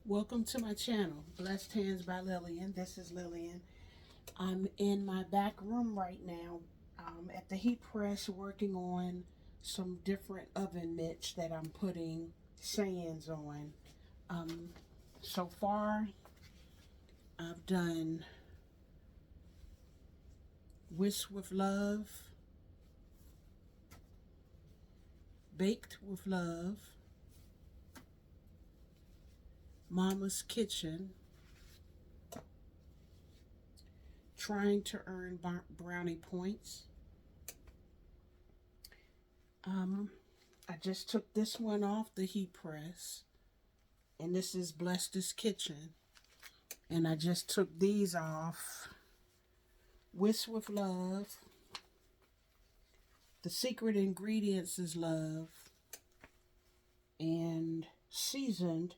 Welcome to my channel, Blessed Hands by Lillian. This is Lillian. I'm in my back room right now at the heat press working on some different oven mitts that I'm putting sands on. Um, so far, I've done Whisk with Love, Baked with Love, Mama's Kitchen, Trying to Earn Brownie Points. I just took this one off the heat press, and this is Blessed Kitchen. And I just took these off. Whisk with Love. The secret ingredients is love. And Seasoned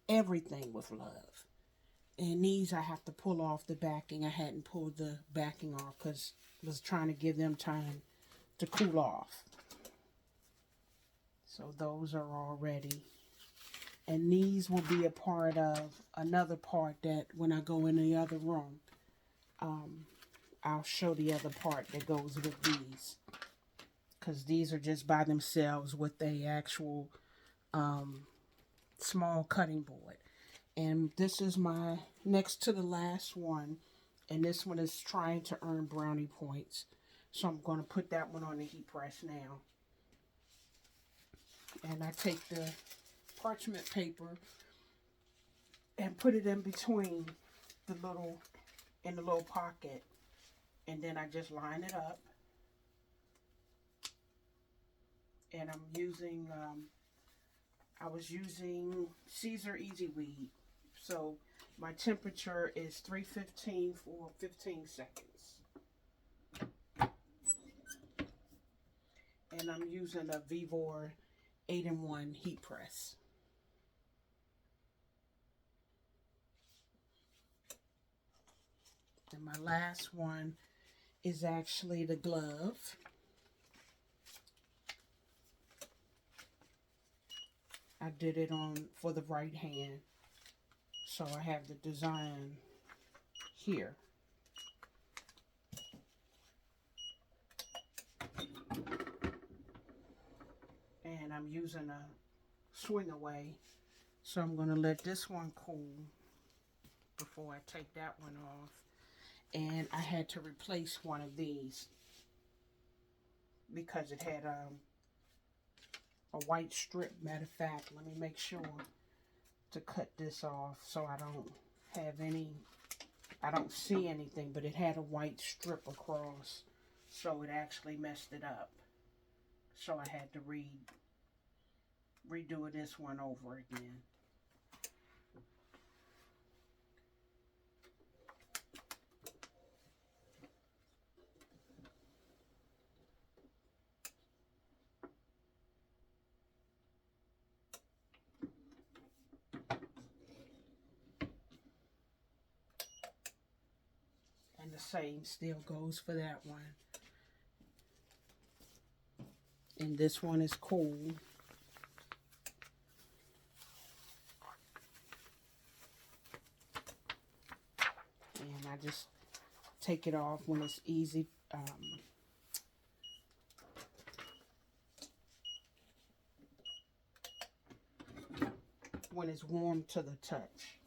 Everything with Love. And these I have to pull off the backing. I hadn't pulled the backing off because I was trying to give them time to cool off. So those are all ready. And these will be a part of another part that when I go in the other room, I'll show the other part that goes with these. Because these are just by themselves with a actual small cutting board. And this is my next to the last one. And this one is Trying to Earn Brownie Points. So I'm going to put that one on the heat press now. And I take the parchment paper and put it in between in the little pocket. And then I just line it up. And I was using Caesar Easy Weed. So my temperature is 315 for 15 seconds. And I'm using a Vivor 8-in-1 heat press. And my last one is actually the glove. I did it on for the right hand. So I have the design here. And I'm using a swing away. So I'm going to let this one cool before I take that one off. And I had to replace one of these because it had a white strip. Matter of fact, let me make sure to cut this off so I don't see anything, but it had a white strip across, so it actually messed it up. So I had to redo this one over again. And the same still goes for that one. And this one is cool. And I just take it off when it's easy. When it's warm to the touch.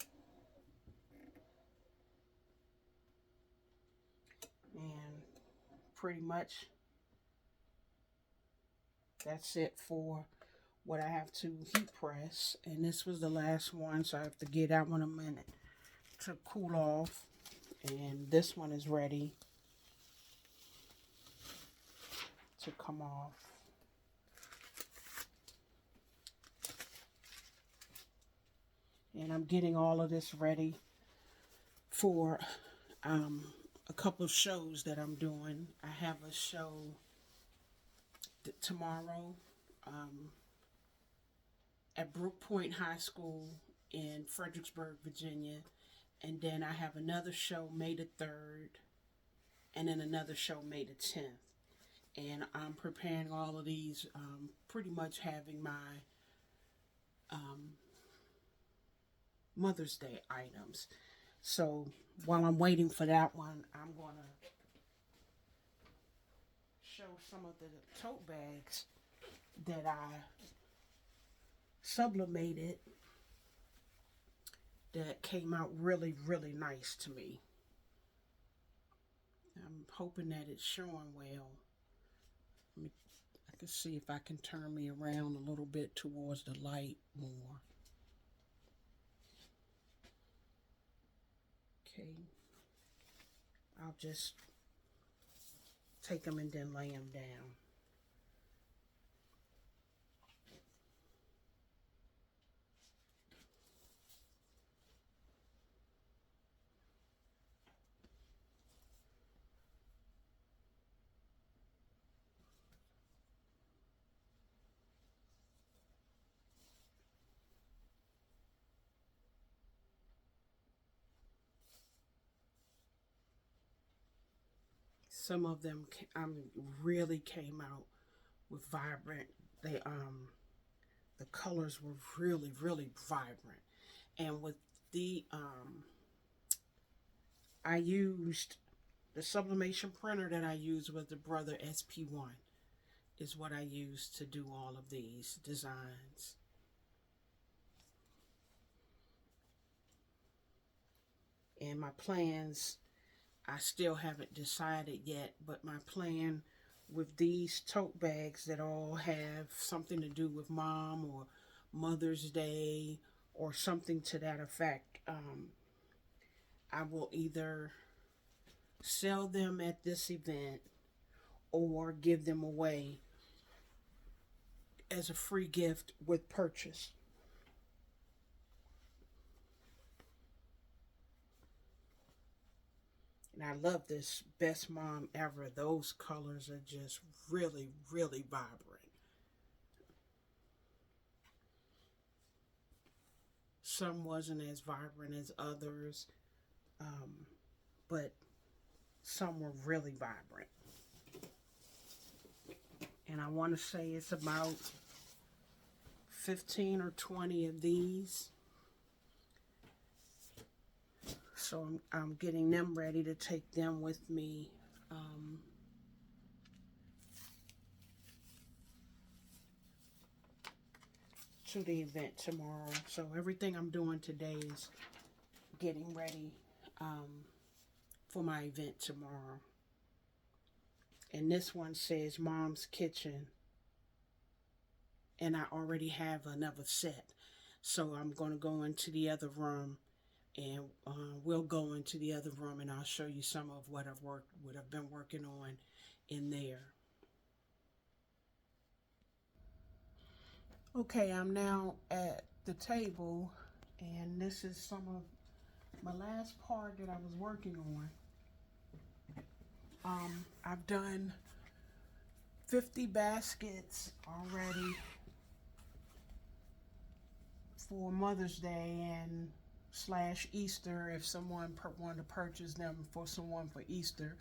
And pretty much that's it for what I have to heat press. And this was the last one, so I have to give that one a minute to cool off. And this one is ready to come off. And I'm getting all of this ready for a couple of shows that I'm doing. I have a show tomorrow at Brook Point High School in Fredericksburg, Virginia. And then I have another show May the 3rd. And then another show May the 10th. And I'm preparing all of these, pretty much having my Mother's Day items. So while I'm waiting for that one, I'm going to show some of the tote bags that I sublimated that came out really, really nice to me. I'm hoping that it's showing well. I can see if I can turn me around a little bit towards the light more. Okay. I'll just take them and then lay them down. Some of them really came out with vibrant. They the colors were really, really vibrant. And with the I used the sublimation printer that I used with the Brother SP1 is what I used to do all of these designs. And my plans, I still haven't decided yet, but my plan with these tote bags that all have something to do with mom or Mother's Day or something to that effect, I will either sell them at this event or give them away as a free gift with purchase. And I love this Best Mom Ever. Those colors are just really, really vibrant. Some wasn't as vibrant as others, but some were really vibrant. And I want to say it's about 15 or 20 of these. So I'm getting them ready to take them with me to the event tomorrow. So everything I'm doing today is getting ready for my event tomorrow. And this one says Mom's Kitchen. And I already have another set. So I'm going to go into the other room and we'll go into the other room and I'll show you some of what I've been working on in there. Okay, I'm now at the table and this is some of my last part that I was working on. I've done 50 baskets already for Mother's Day and / Easter if someone wanted to purchase them for someone for Easter.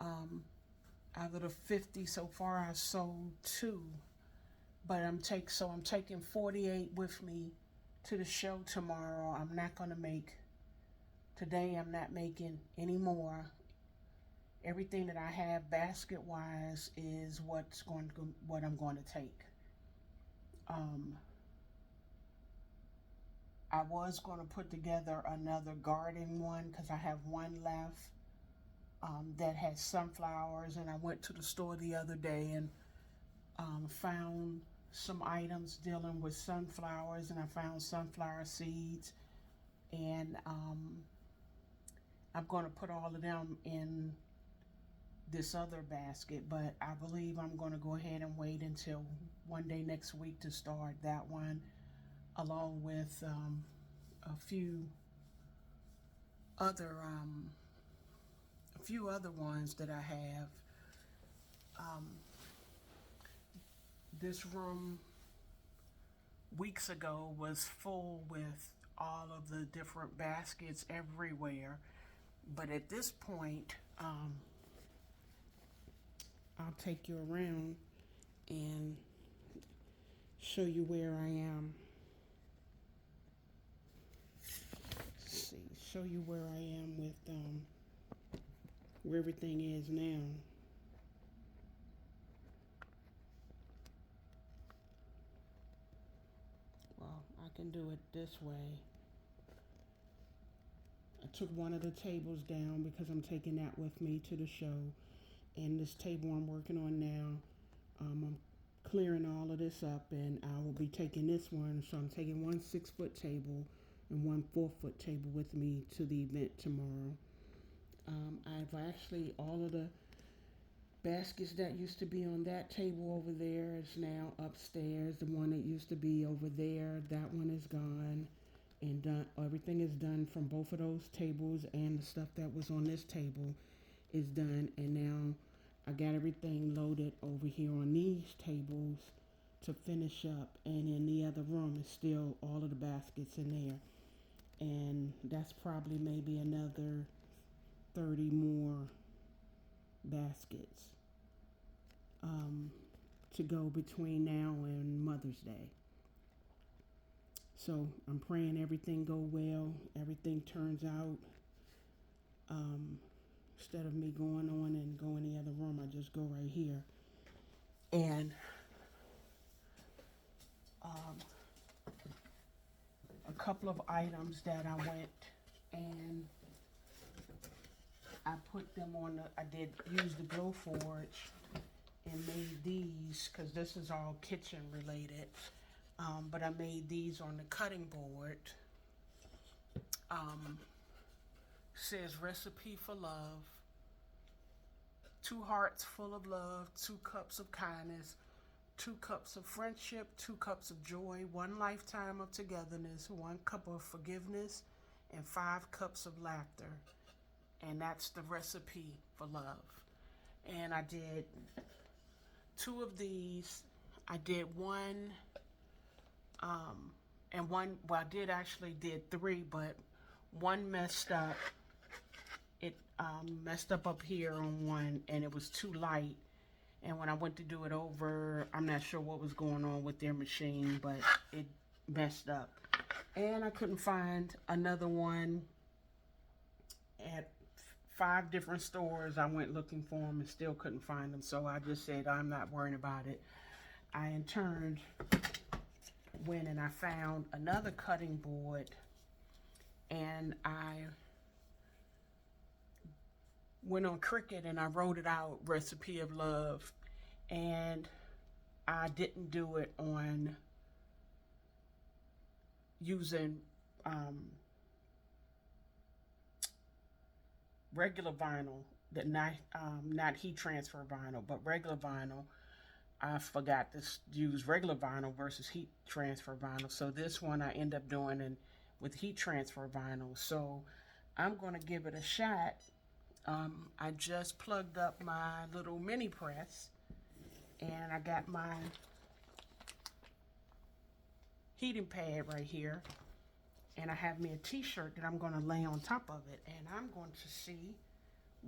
Out of the 50 so far, I sold 2, but I'm taking 48 with me to the show tomorrow. I'm not gonna make today. I'm not making any more. Everything that I have basket wise is what I'm going to take. I was going to put together another garden one because I have one left that has sunflowers, and I went to the store the other day and found some items dealing with sunflowers, and I found sunflower seeds, and I'm going to put all of them in this other basket, but I believe I'm going to go ahead and wait until one day next week to start that one, along with a few other ones that I have. This room weeks ago was full with all of the different baskets everywhere, but at this point, I'll take you around and show you where I am. show you where I am with where everything is now. Well, I can do it this way. I took one of the tables down because I'm taking that with me to the show. And this table I'm working on now, I'm clearing all of this up, and I will be taking this one. So I'm taking one 6-foot table and one 4-foot table with me to the event tomorrow. I've actually, all of the baskets that used to be on that table over there is now upstairs. The one that used to be over there, that one is gone. And done, everything is done from both of those tables, and the stuff that was on this table is done. And now I got everything loaded over here on these tables to finish up. And in the other room is still all of the baskets in there. And that's probably maybe another 30 more baskets to go between now and Mother's Day. So I'm praying everything go well, everything turns out. Instead of me going on and go in the other room, I just go right here. And a couple of items that I went and I put them on I did use the Glowforge and made these, because this is all kitchen related. But I made these on the cutting board. Says recipe for love. 2 hearts full of love, 2 cups of kindness, 2 cups of friendship, 2 cups of joy, 1 lifetime of togetherness, 1 cup of forgiveness, and 5 cups of laughter. And that's the recipe for love. And I did 2 of these. I did one, and one, well, I did 3, but one messed up. It messed up here on one, and it was too light. And when I went to do it over, I'm not sure what was going on with their machine, but it messed up. And I couldn't find another one at 5 different stores. I went looking for them and still couldn't find them. So I just said, I'm not worrying about it. I in turn went and I found another cutting board, and I went on Cricut and I wrote it out, recipe of love. And I didn't do it on using regular vinyl, that not heat transfer vinyl, but regular vinyl. I forgot to use regular vinyl versus heat transfer vinyl. So this one I end up doing with heat transfer vinyl. So I'm going to give it a shot. I just plugged up my little mini press, and I got my heating pad right here, and I have me a t-shirt that I'm going to lay on top of it, and I'm going to see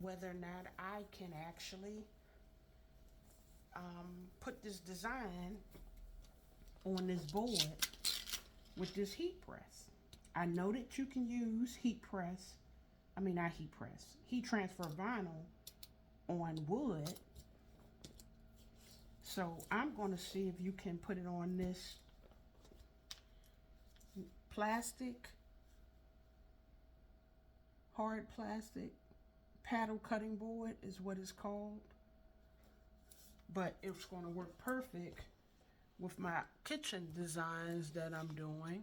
whether or not I can actually put this design on this board with this heat press. I know that you can use heat transfer vinyl on wood. So I'm going to see if you can put it on this hard plastic paddle cutting board is what it's called. But it's going to work perfect with my kitchen designs that I'm doing.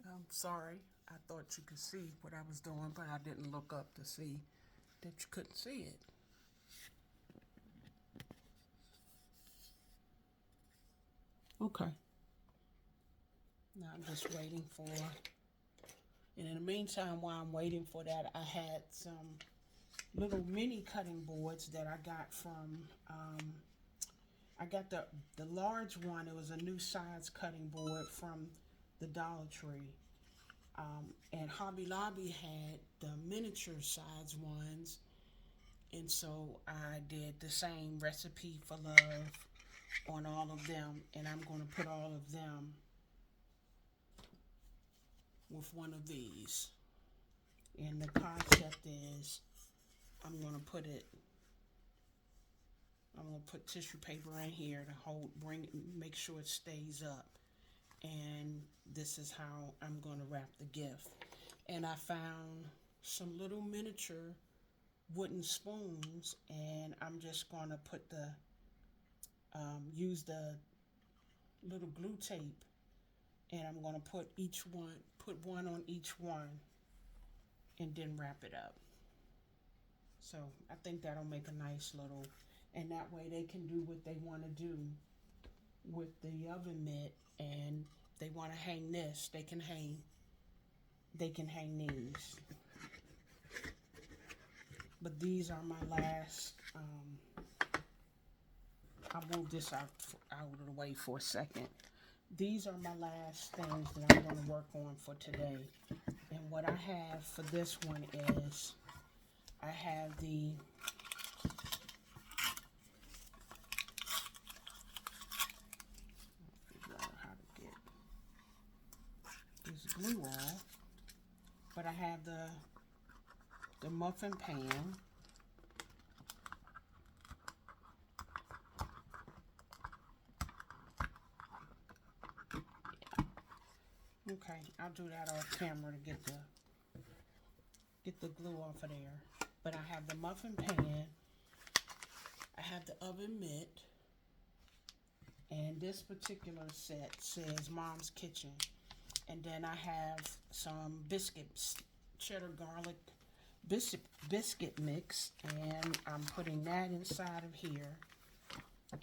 I'm sorry, I thought you could see what I was doing, but I didn't look up to see that you couldn't see it. Okay. Now I'm just waiting for, and in the meantime, while I'm waiting for that, I had some little mini cutting boards that I got from, I got the large one. It was a new size cutting board from the Dollar Tree. And Hobby Lobby had the miniature size ones. And so I did the same recipe for love on all of them, and I'm going to put all of them with one of these. And the concept is I'm going to put tissue paper in here to make sure it stays up. And this is how I'm going to wrap the gift. And I found some little miniature wooden spoons, and I'm just going to use the little glue tape, and I'm going to put one on each one, and then wrap it up. So I think that'll make a nice little, and that way they can do what they want to do with the oven mitt. And if they want to hang this, they can hang these. But these are my last, I'll move this out of the way for a second. These are my last things that I'm going to work on for today. And what I have for this one is, I have the how to get this glue off, but I have the muffin pan. Okay, I'll do that off camera to get the glue off of there. But I have the muffin pan, I have the oven mitt, and this particular set says Mom's Kitchen. And then I have some biscuits, cheddar garlic biscuit mix, and I'm putting that inside of here.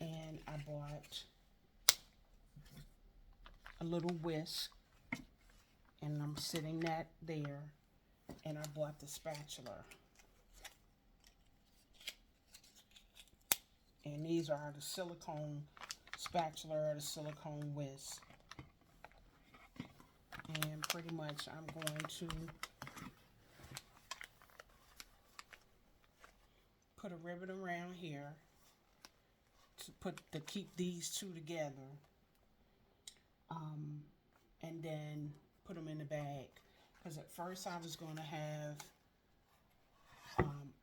And I bought a little whisk, and I'm sitting that there. And I bought the spatula. And these are the silicone spatula or the silicone whisk. And pretty much I'm going to put a ribbon around here to keep these two together. And then put them in the bag. Because at first I was going to have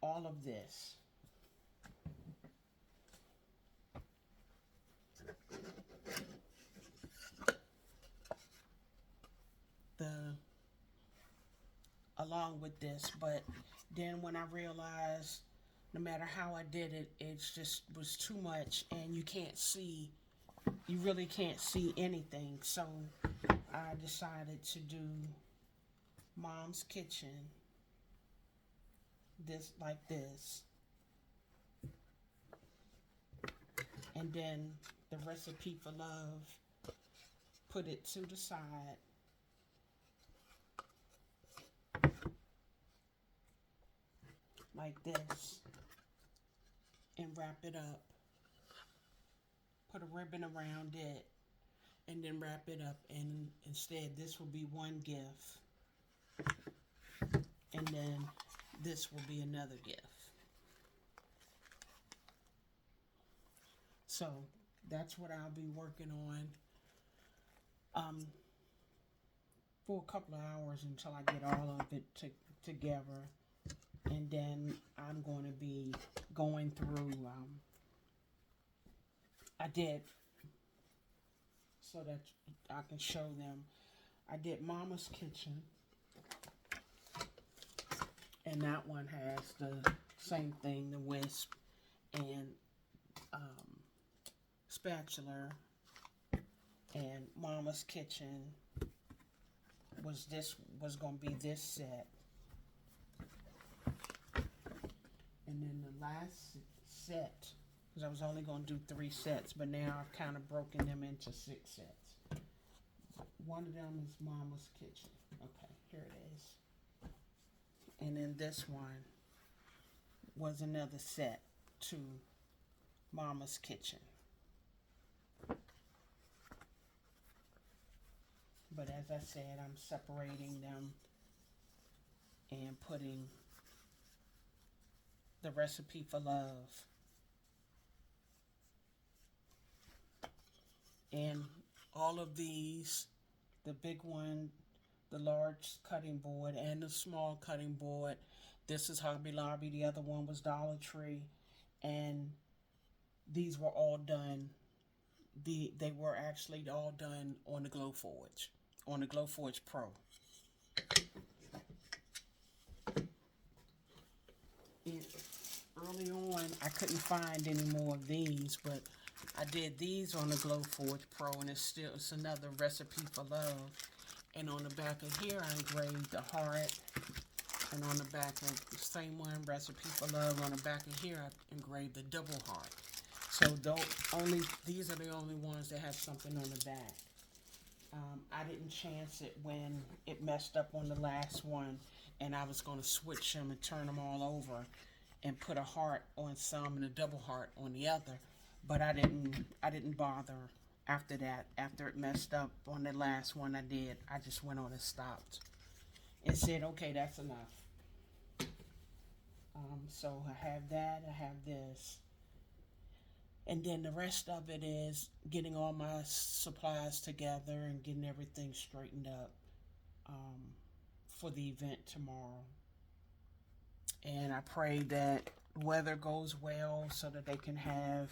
all of this. Along with this, but then when I realized no matter how I did it, it just was too much, and you really can't see anything. So I decided to do Mom's Kitchen like this, and then the Recipe for Love, put it to the side, like this, and wrap it up, put a ribbon around it, and then wrap it up. And instead this will be one gift, and then this will be another gift. So that's what I'll be working on for a couple of hours until I get all of it together. And then I'm going to be going through, I did, so that I can show them, I did Mama's Kitchen, and that one has the same thing, the whisk and spatula. And Mama's Kitchen was going to be this set. And then the last set, because I was only going to do 3 sets, but now I've kind of broken them into 6 sets. One of them is Mama's Kitchen. Okay, here it is. And then this one was another set to Mama's Kitchen. But as I said, I'm separating them and putting the Recipe for Love And all of these, the big one, the large cutting board, and the small cutting board, this is Hobby Lobby. The other one was Dollar Tree. And these were all done. They were actually all done on the Glowforge, on the Glowforge Pro. And early on, I couldn't find any more of these, but I did these on the Glowforge Pro, and it's another recipe for love. And on the back of here, I engraved the heart, and on the back of the same one, recipe for love. On the back of here, I engraved the double heart. So these are the only ones that have something on the back. I didn't chance it when it messed up on the last one, and I was going to switch them and turn them all over and put a heart on some and a double heart on the other. But I didn't bother after that. After it messed up on the last one I did, I just went on and stopped and said, okay, that's enough. So I have that. I have this. And then the rest of it is getting all my supplies together and getting everything straightened up for the event tomorrow. And I pray that weather goes well so that they can have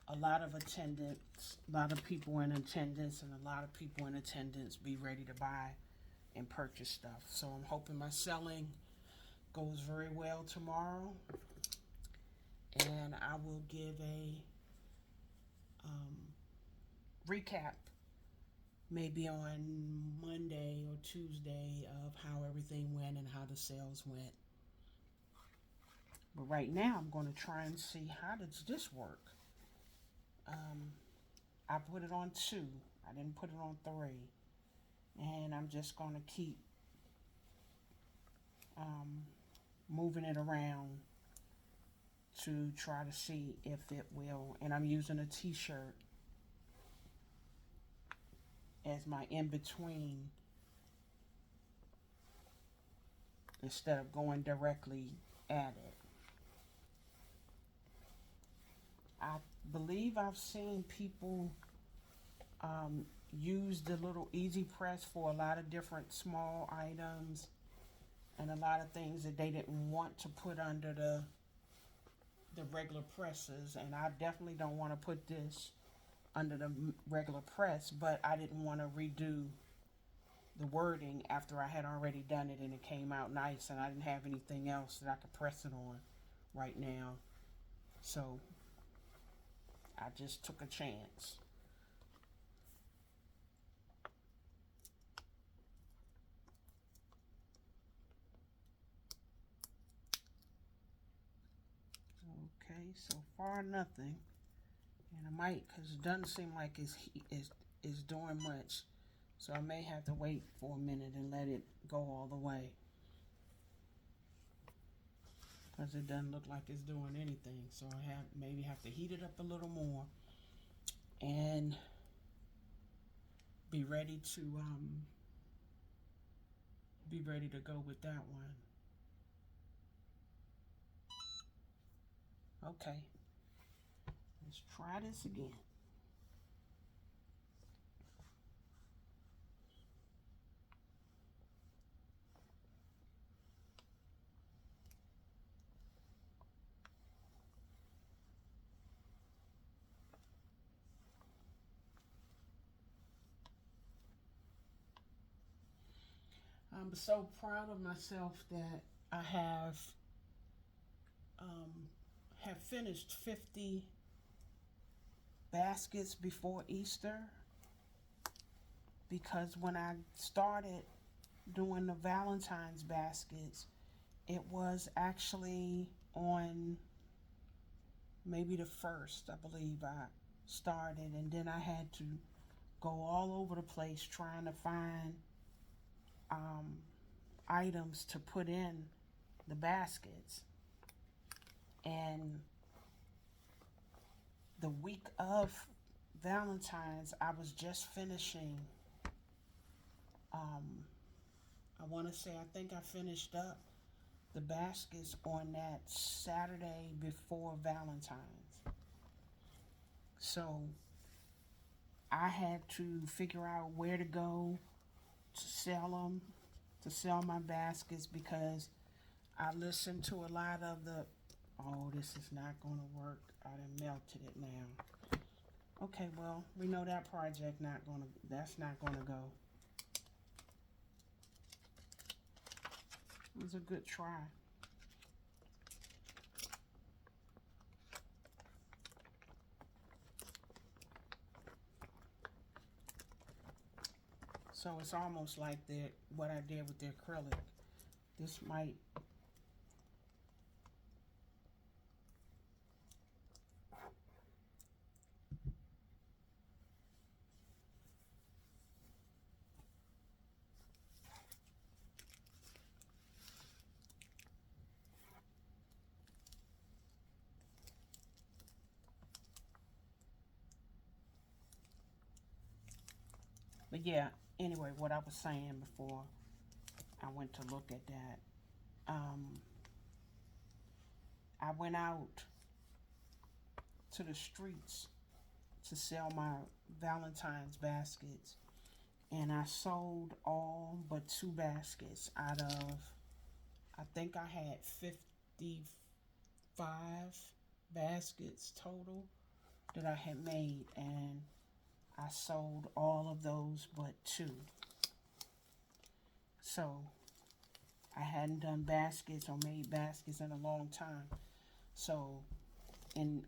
a lot of attendance, a lot of people in attendance, and a lot of people in attendance be ready to buy and purchase stuff. So I'm hoping my selling goes very well tomorrow. And I will give a recap maybe on Monday or Tuesday of how everything went and how the sales went. But right now I'm going to try and see how does this work. I put it on 2. I didn't put it on 3. And I'm just going to keep moving it around to try to see if it will. And I'm using a t-shirt as my in-between instead of going directly at it. I believe I've seen people use the little easy press for a lot of different small items and a lot of things that they didn't want to put under the regular presses, and I definitely don't want to put this under the regular press, but I didn't want to redo the wording after I had already done it and it came out nice, and I didn't have anything else that I could press it on right now. So I just took a chance. Okay, so far nothing. And I might, because it doesn't seem like it's doing much. So I may have to wait for a minute and let it go all the way. Because it doesn't look like it's doing anything. So I maybe have to heat it up a little more and be ready to go with that one. Okay, let's try this again. I'm so proud of myself that I have finished 50 baskets before Easter, because when I started doing the Valentine's baskets, it was actually on maybe the 1st, I believe I started, and then I had to go all over the place trying to find items to put in the baskets. And the week of Valentine's, I was just finishing, I want to say, I think I finished up the baskets on that Saturday before Valentine's. So I had to figure out where to go to sell them, to sell my baskets, because I listened to a lot of the, oh, this is not going to work. I done melted it now. Okay, well, we know that project not going to, that's not going to go. It was a good try. So it's almost like what I did with the acrylic. This might, but yeah, anyway, what I was saying before I went to look at that, I went out to the streets to sell my Valentine's baskets, and I sold all but 2 baskets out of, I think I had 55 baskets total that I had made, and I sold all of those but 2. So I hadn't done baskets or made baskets in a long time. So in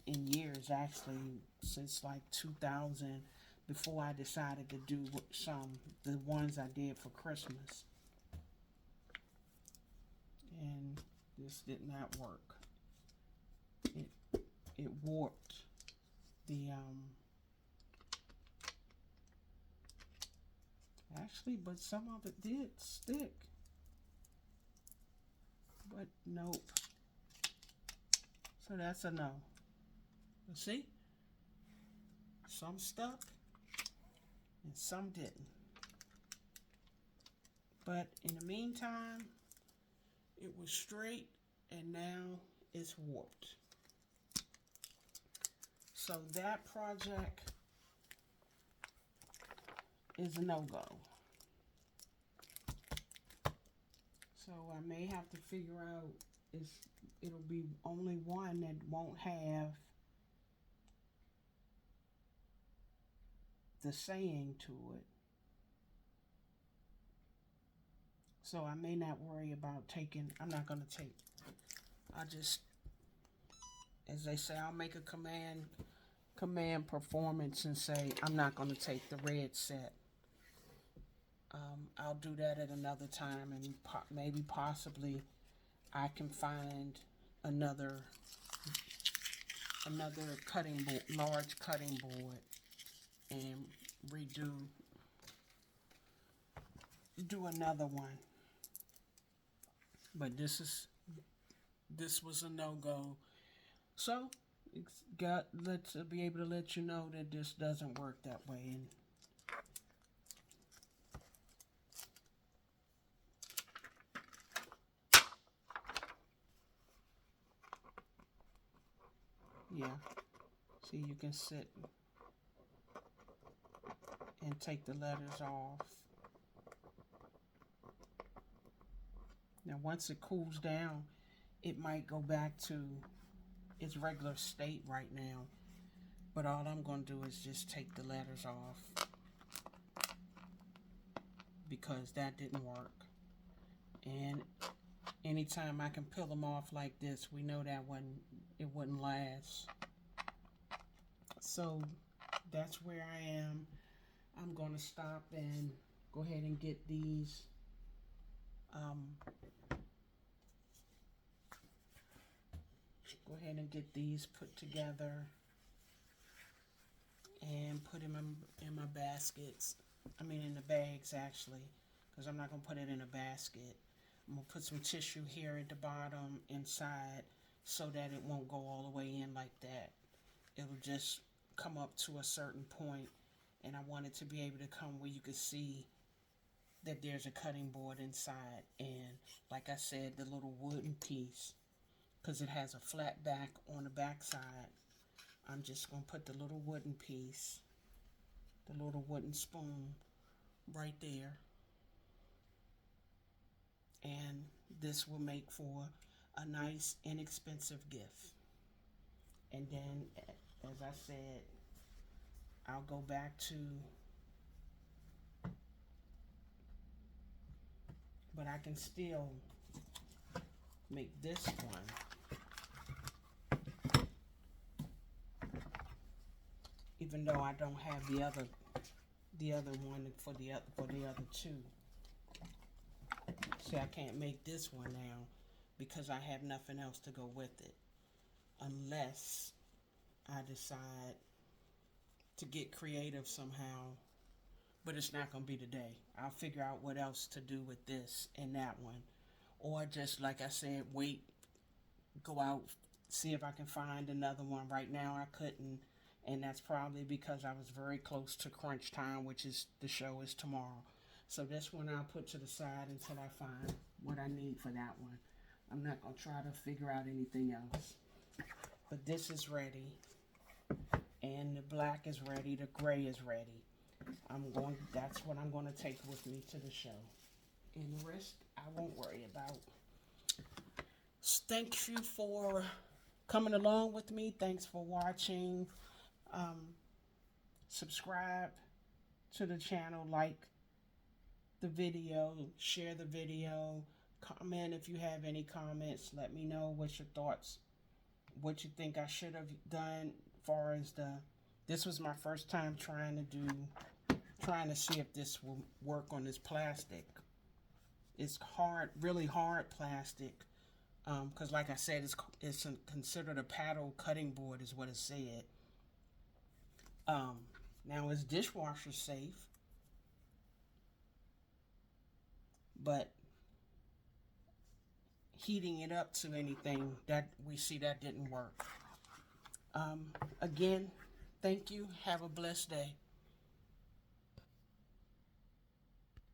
years, actually, since like 2000, before I decided to do the ones I did for Christmas. And this did not work. It warped the actually, but some of it did stick. But nope. So that's a no. You see? Some stuck and some didn't. But in the meantime, it was straight and now it's warped. So that project is a no-go. So I may have to figure out, it'll be only one that won't have the saying to it. So I may not worry about taking, I'm not going to take, I just, as they say, I'll make a command performance and say, I'm not going to take the red set. I'll do that at another time, and maybe possibly I can find another cutting board, large cutting board, and do another one. But this was a no-go. So let's be able to let you know that this doesn't work that way. And yeah, see, you can sit and take the letters off. Now once it cools down, it might go back to its regular state right now. But all I'm going to do is just take the letters off, because that didn't work. And anytime I can peel them off like this, we know that it wouldn't last. So that's where I am. I'm going to stop and go ahead and get these put together and put them in my baskets. I mean in the bags, actually, because I'm not going to put it in a basket. I'm going to put some tissue here at the bottom inside so that it won't go all the way in like that. It'll just come up to a certain point, and I want it to be able to come where you can see that there's a cutting board inside. And like I said, the little wooden piece, because it has a flat back on the back side, I'm just going to put the little wooden piece the little wooden spoon right there. And this will make for a nice, inexpensive gift. And then, as I said, I'll go back to, but I can still make this one, even though I don't have the other one for the other two. See, I can't make this one now because I have nothing else to go with it, unless I decide to get creative somehow. But it's not going to be today. I'll figure out what else to do with this and that one. Or just, like I said, wait, go out, see if I can find another one. Right now I couldn't. And that's probably because I was very close to crunch time, which is, the show is tomorrow. So this one I'll put to the side until I find what I need for that one. I'm not going to try to figure out anything else. But this is ready. And the black is ready. The gray is ready. That's what I'm going to take with me to the show. And the rest, I won't worry about. Thank you for coming along with me. Thanks for watching. Subscribe to the channel, like the video, share the video, comment if you have any comments. Let me know what's your thoughts, what you think I should have done as far as this was my first time trying to see if this will work on this plastic. It's hard, really hard plastic, because like I said, it's considered a paddle cutting board is what it said. Now it's dishwasher safe, but heating it up to anything, that we see that didn't work. Again, thank you. Have a blessed day.